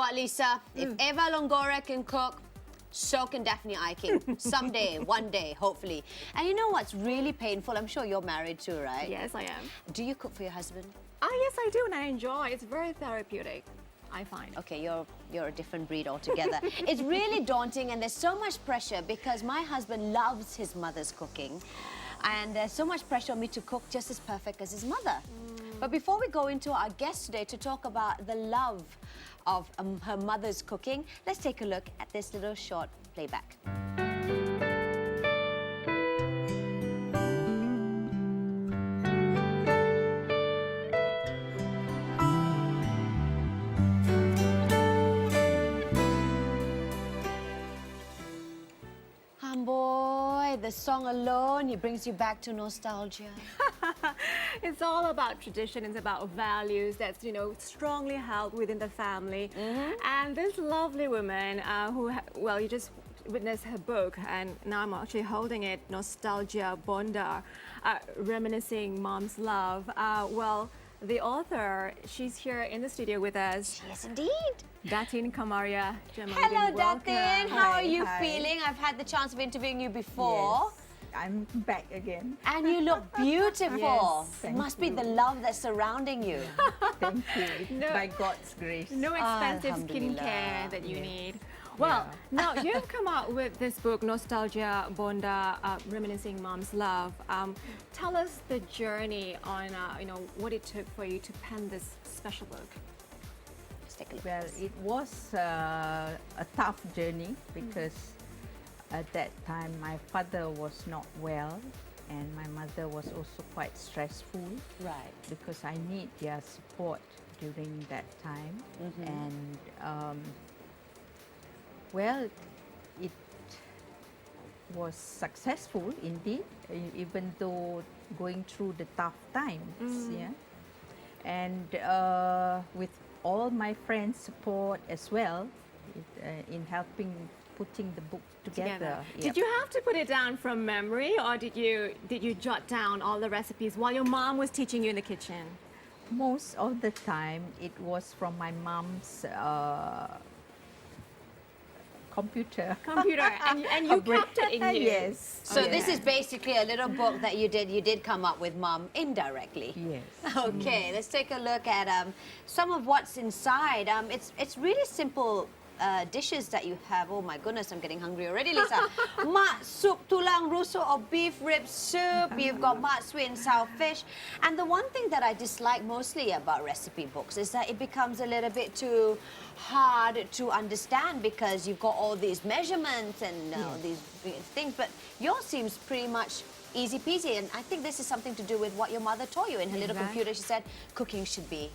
what, Lisa? If Eva Longoria can cook, so can Daphne Eiking. Someday, one day, hopefully. And you know what's really painful? I'm sure you're married too, right? Yes, I am. Do you cook for your husband? Yes, I do, and I enjoy. It's very therapeutic, I find. Okay, you're a different breed altogether. It's really daunting, and there's so much pressure because my husband loves his mother's cooking. And there's so much pressure on me to cook just as perfect as his mother. But before we go into our guest today to talk about the love of her mother's cooking, let's take a look at this little short playback. Boy, the song alone, it brings you back to nostalgia. It's all about tradition. It's about values that's, strongly held within the family. And this lovely woman well, you just witnessed her book, and now I'm actually holding it, Nostalgia Bonda, Reminiscing Mom's Love. Well, the author, she's here in the studio with us. Yes, indeed. Datin Kamariah, Jamaludin. Hello, welcome. Datin. How are you Hi. feeling? I've had the chance of interviewing you before. Yes, I'm back again. And you look beautiful. Yes, It thank must be you. the love that's surrounding you. Thank you. By God's grace. No expensive Alhamdulillah. skincare that you Yes. need. Well, now you've come out with this book, Nostalgia Bonda, Reminiscing Mom's Love. Tell us the journey on, what it took for you to pen this special book. Let's take a look. Well, it was a tough journey because at that time my father was not well and my mother was also quite stressful. Right. Because I need their support during that time. And well, it was successful indeed, even though going through the tough times. Yeah, and with all my friends' support as well in helping putting the book together. Did you have to put it down from memory, or did you jot down all the recipes while your mom was teaching you in the kitchen? Most of the time, it was from my mom's computer. And you kept it in you. Yes. So this is basically a little book that you did come up with, Mom, indirectly. Yes. Okay, let's take a look at some of what's inside. It's really simple dishes that you have. Oh my goodness, I'm getting hungry already, Lisa. Mak soup tulang rusuk or beef rib soup. You've got mak sweet and sour fish. And the one thing that I dislike mostly about recipe books is that it becomes a little bit too hard to understand because you've got all these measurements and all these things. But yours seems pretty much easy peasy. And I think this is something to do with what your mother taught you in her little computer. She said cooking should be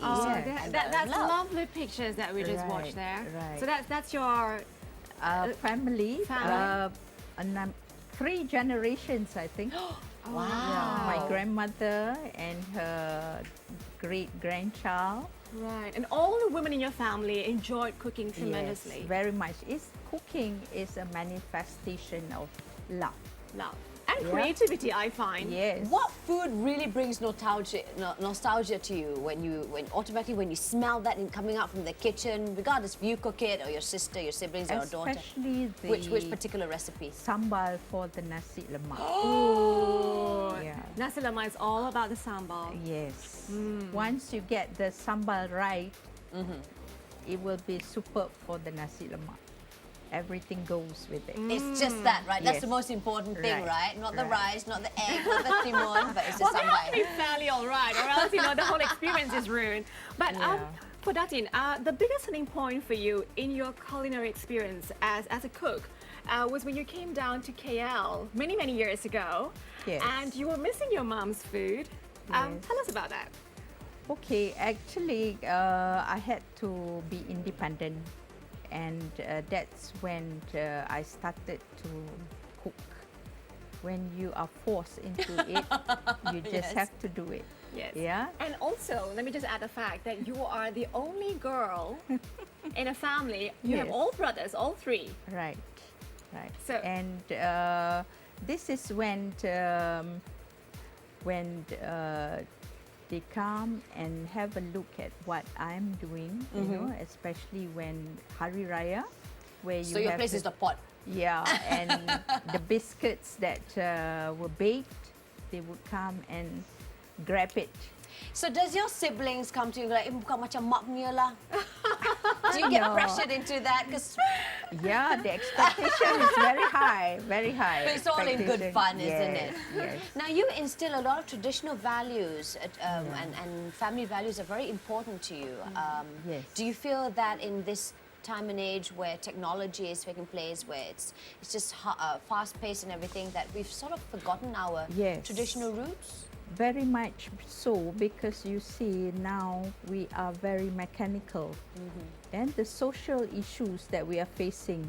Oh, easy. that's lovely pictures that we just watched there. Right. So that's your Family. Family? 3 generations, I think. Wow. Yeah, my grandmother and her great-grandchild. right, and all the women in your family enjoyed cooking tremendously. Yes, very much. Cooking is a manifestation of love. Love and creativity, I find. Yes. What food really brings nostalgia to you when automatically when you smell that coming out from the kitchen, regardless if you cook it or your sister, your siblings, or a daughter? Especially the Which particular recipe? sambal for the nasi lemak. Oh, Yeah. nasi lemak is all about the sambal. Yes. Once you get the sambal right, it will be superb for the nasi lemak. Everything goes with it. It's just that, right? That's Yes. the most important thing, right? Right. Not the Right. rice, not the egg, not the timon, but it's the Well, they have to be sambal. fairly all right, or else the whole experience is ruined. But for Datin, the biggest turning point for you in your culinary experience as a cook was when you came down to KL many years ago, Yes. and you were missing your mom's food. Yes. Tell us about that. Okay, actually, I had to be independent, and that's when I started to cook. When you are forced into it, you just have to do it. Yes. Yeah. And also, let me just add the fact that you are the only girl in a family. You have Yes. all brothers, all 3. Right. Right. So- And this is when they come and have a look at what I'm doing, you know, especially when Hari Raya, where you So your have place is the pot. yeah, and the biscuits that were baked, they would come and grab it. So does your siblings come to you like, bukan macam mak punya lah? Do you get No. pressured into that? Because Yeah, the expectation is very high, very high. it's all in good fun, expectation. isn't it? Yes. Now you instill a lot of traditional values and family values are very important to you. Yes. Do you feel that in this time and age where technology is taking place, where it's just fast-paced and everything, that we've sort of forgotten our Yes. traditional roots? Very much so, because you see now we are very mechanical, and the social issues that we are facing,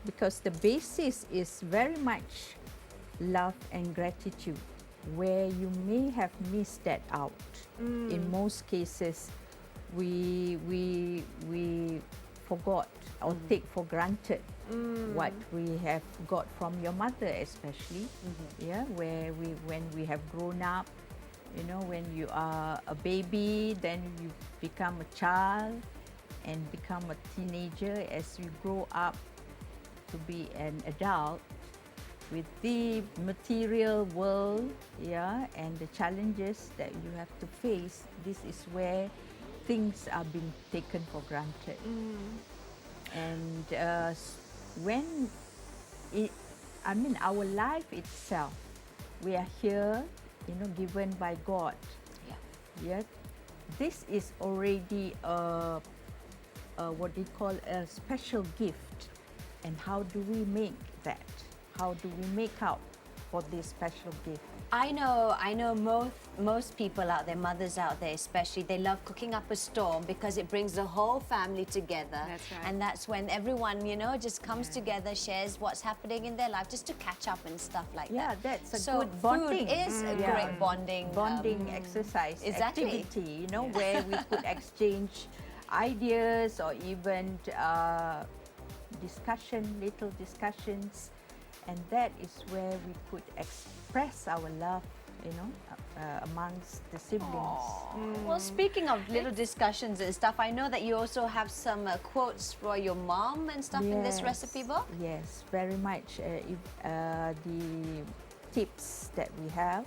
because the basis is very much love and gratitude, where you may have missed that out. In most cases, we forgot or take for granted what we have got from your mother, especially, yeah, where when we have grown up, you know, when you are a baby, then you become a child and become a teenager. As you grow up to be an adult, with the material world, yeah, and the challenges that you have to face, this is where things are being taken for granted. And when I mean, our life itself, we are here, you know, given by God. Yeah, this is already what they call a special gift. And how do we make that? How do we make out for this special gift? I know most people out there, mothers out there especially, they love cooking up a storm because it brings the whole family together. That's right. And that's when everyone, you know, just comes together, shares what's happening in their life, just to catch up and stuff like Yeah, that. that's a So good bonding. food is a Yeah. great bonding exercise, exactly. activity, you know, where we could exchange ideas or even little discussions, and that is where we could express our love, you know, amongst the siblings. Well, speaking of little discussions and stuff, I know that you also have some quotes for your mom and stuff in this recipe book. Yes, very much. The tips that we have,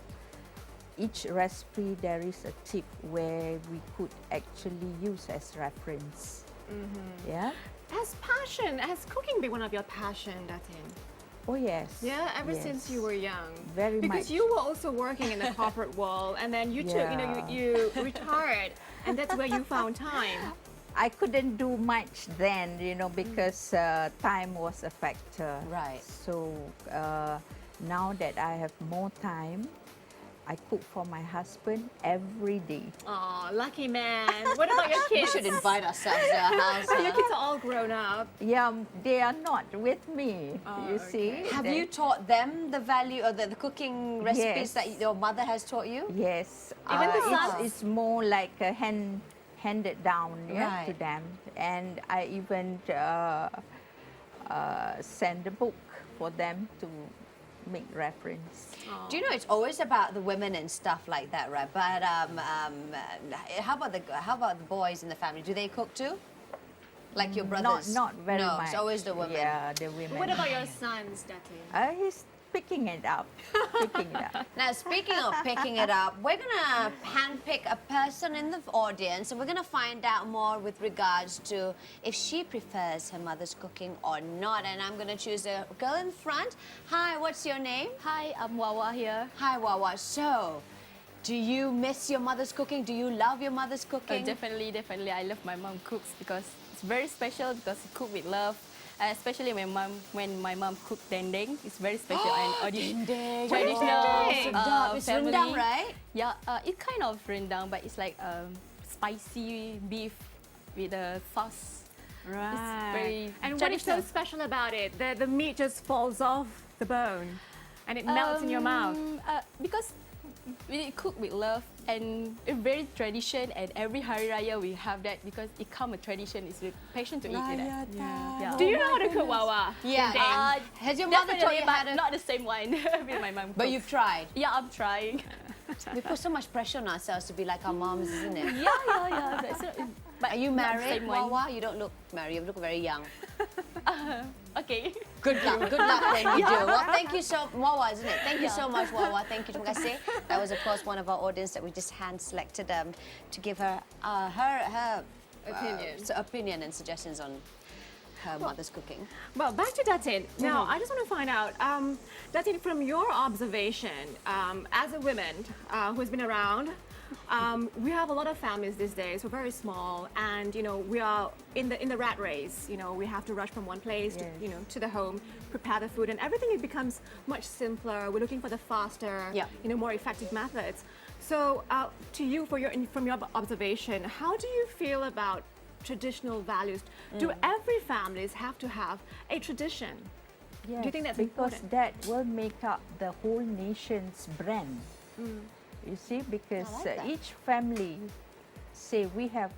each recipe there is a tip where we could actually use as reference. Yeah. Has cooking been one of your passion, Datin? Oh yes. Yeah, ever yes. since you were young. Very because much. you were also working in the corporate world, and then you took, you know, you retired, and that's where you found time. I couldn't do much then, you know, because time was a factor. Right. So now that I have more time, I cook for my husband every day. Oh, lucky man. What about your We kids? should invite ourselves to our house. Your kids are all grown up. Yeah, they are not with me, you see. Have you taught them the value or the cooking recipes Yes. that your mother has taught you? Yes. Even the sons? It's more like a handed down to Right. them. And I even send a book for them to make reference. Do you know it's always about the women and stuff like that, right? But how about the boys in the family? Do they cook too? Like your brothers? Not very no, much. it's always the women. Yeah, the women. What about your sons, Datin? He's picking it up. Picking it up. Now, speaking of picking it up, we're going to handpick a person in the audience and we're going to find out more with regards to if she prefers her mother's cooking or not. And I'm going to choose a girl in front. Hi, what's your name? Hi, I'm Wawa here. Hi, Wawa. So, do you miss your mother's cooking? Do you love your mother's cooking? Definitely. I love my mom cooks because it's very special because she cook with love. Especially when my mom cook dendeng, it's very special and Dendeng. traditional Sedap. It's family. rendang, right? Yeah, it's kind of rendang, but it's like spicy beef with a sauce. Right. very And what is so traditional. special about it? The meat just falls off the bone and it melts in your mouth. Because we cook with love and it's very tradition, and every Hari Raya we have that because it come a tradition. It's a passion to eat with that. Yeah. Do you know how to cook Wawa? Yeah. Has your mother taught Definitely, you how but to... not the same one with my mom. But cooks. you've tried. Yeah, I'm trying. We put so much pressure on ourselves to be like our moms, isn't it? Yeah. But Are you not the married, same one. Wawa? You don't look married. You look very young. Okay. Good luck when you do. Well, thank you so Wawa, isn't it? Thank you so much, Wawa. Thank you. Terima kasih. That was, of course, one of our audience that we just hand selected to give her her opinion and suggestions on her mother's cooking. Well, back to Datin. Now, I just want to find out, Datin, from your observation, as a woman who's been around, we have a lot of families these days. We're very small, and we are in the rat race. We have to rush from one place to, to the home, prepare the food, and everything it becomes much simpler. We're looking for the faster, more effective methods. So, to you, from your observation, how do you feel about traditional values? Do every families have to have a tradition? Yes, Do you think that's because important? that will make up the whole nation's brand. You see, because I like that. each family, say we have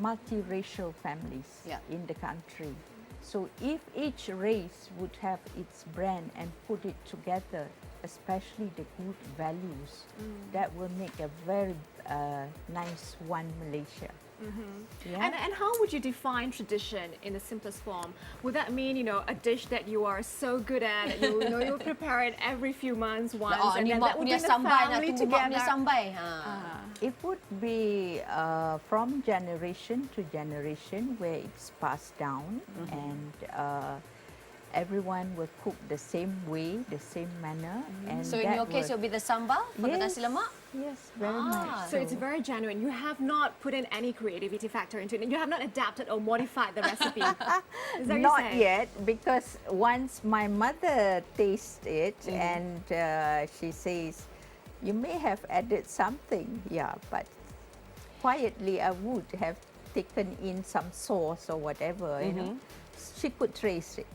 multiracial families in the country. So if each race would have its brand and put it together, especially the good values, that will make a very nice one Malaysia. Yeah. And how would you define tradition in the simplest form? Would that mean, a dish that you are so good at, that you prepare it every few months once, and then that would bring the family together? It would be from generation to generation where it's passed down, and everyone will cook the same way, the same manner. And So in your case, it'll be the sambal for the nasi lemak? Yes, very much. So it's very genuine. You have not put in any creativity factor into it. You have not adapted or modified the recipe. Is that what you're Not saying? yet, because once my mother tastes it and she says, you may have added something, but quietly I would have taken in some sauce or whatever, She could trace it.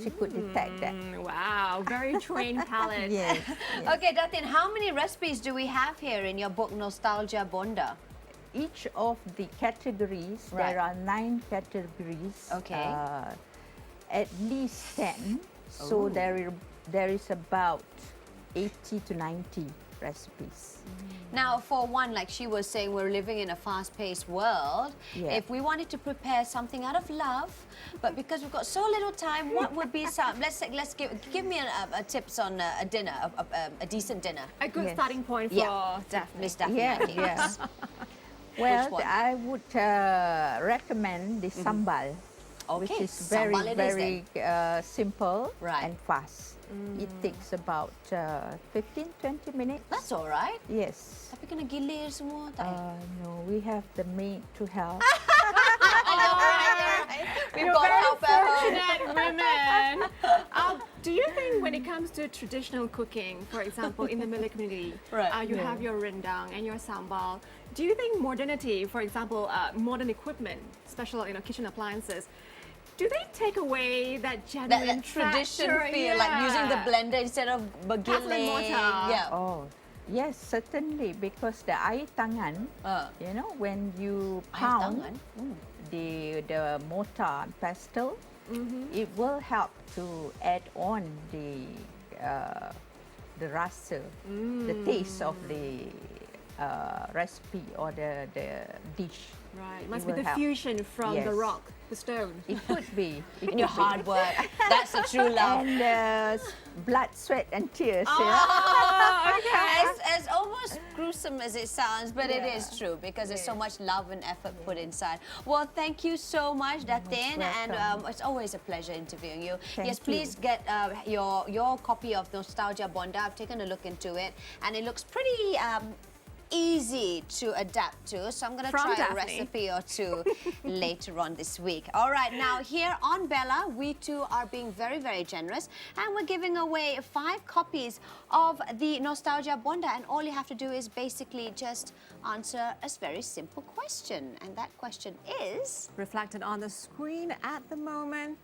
She could detect that. Wow, very trained palate. Yes. Okay, Datin, how many recipes do we have here in your book, Nostalgia Bonda? Each of the categories, Right. there are 9 categories. Okay. At least 10. So there is about 80 to 90 recipes. Now, for one, like she was saying, we're living in a fast-paced world. Yeah. If we wanted to prepare something out of love, but because we've got so little time, what would be some? Let's give me a tips on a dinner, a decent dinner. A good Yes. starting point for Yeah. Daphne. Miss Daphne. Yeah, Mackey. yeah. Well, one? I would recommend the sambal, which Okay, is very, sambal it is very simple Right. and fast. It takes about 15-20 minutes. That's all right. Yes. Tapi kena gilir semua, tak? No, we have the maid to help. We've got help at home. Fortunate women. Do you think when it comes to traditional cooking, for example, in the Malay community, Right. you have your rendang and your sambal. Do you think modernity, for example, modern equipment, special kitchen appliances, do they take away that genuine That tradition factor? feel, like using the blender instead of Pestle and bergiling. mortar. Yeah. Oh, yes, certainly, because the air tangan, when you Air pound tangan? the mortar and pestle, it will help to add on the rasa, the taste of the recipe or the dish. Right, it It must be will the help. fusion from the Yes. rock, the stone. It could be. It In your could be. hard work. That's the true love. And blood, sweat, and tears. Oh, okay. As almost gruesome as it sounds, but it is true because there's so much love and effort put inside. Well, thank you so much, Datin, and welcome. it's always a pleasure interviewing you. Thank Yes, you. please get your copy of Nostalgia Bonda. I've taken a look into it, and it looks pretty easy to adapt to, so I'm going to From try a Daphne. recipe or two later on this week. All right, now here on Bella, we too are being very, very generous, and we're giving away 5 copies of the Nostalgia Bonda, and all you have to do is basically just answer a very simple question, and that question is... Reflected on the screen at the moment.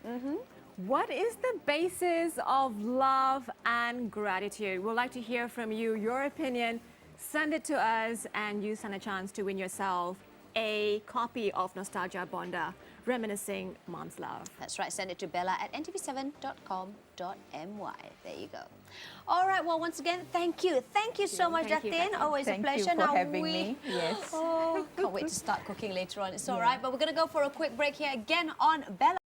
What is the basis of love and gratitude? We'd like to hear from you, your opinion. Send it to us and you stand a chance to win yourself a copy of Nostalgia Bonda. reminiscing mom's love. That's right. Send it to bella@ntv7.com.my. There you go. All right. Well, once again, thank you. Thank you so much, Thank you, Datin. Datin. Always Thank a pleasure. you for having me. Yes. Oh, can't wait to start cooking later on. It's all right. But we're going to go for a quick break here again on Bella.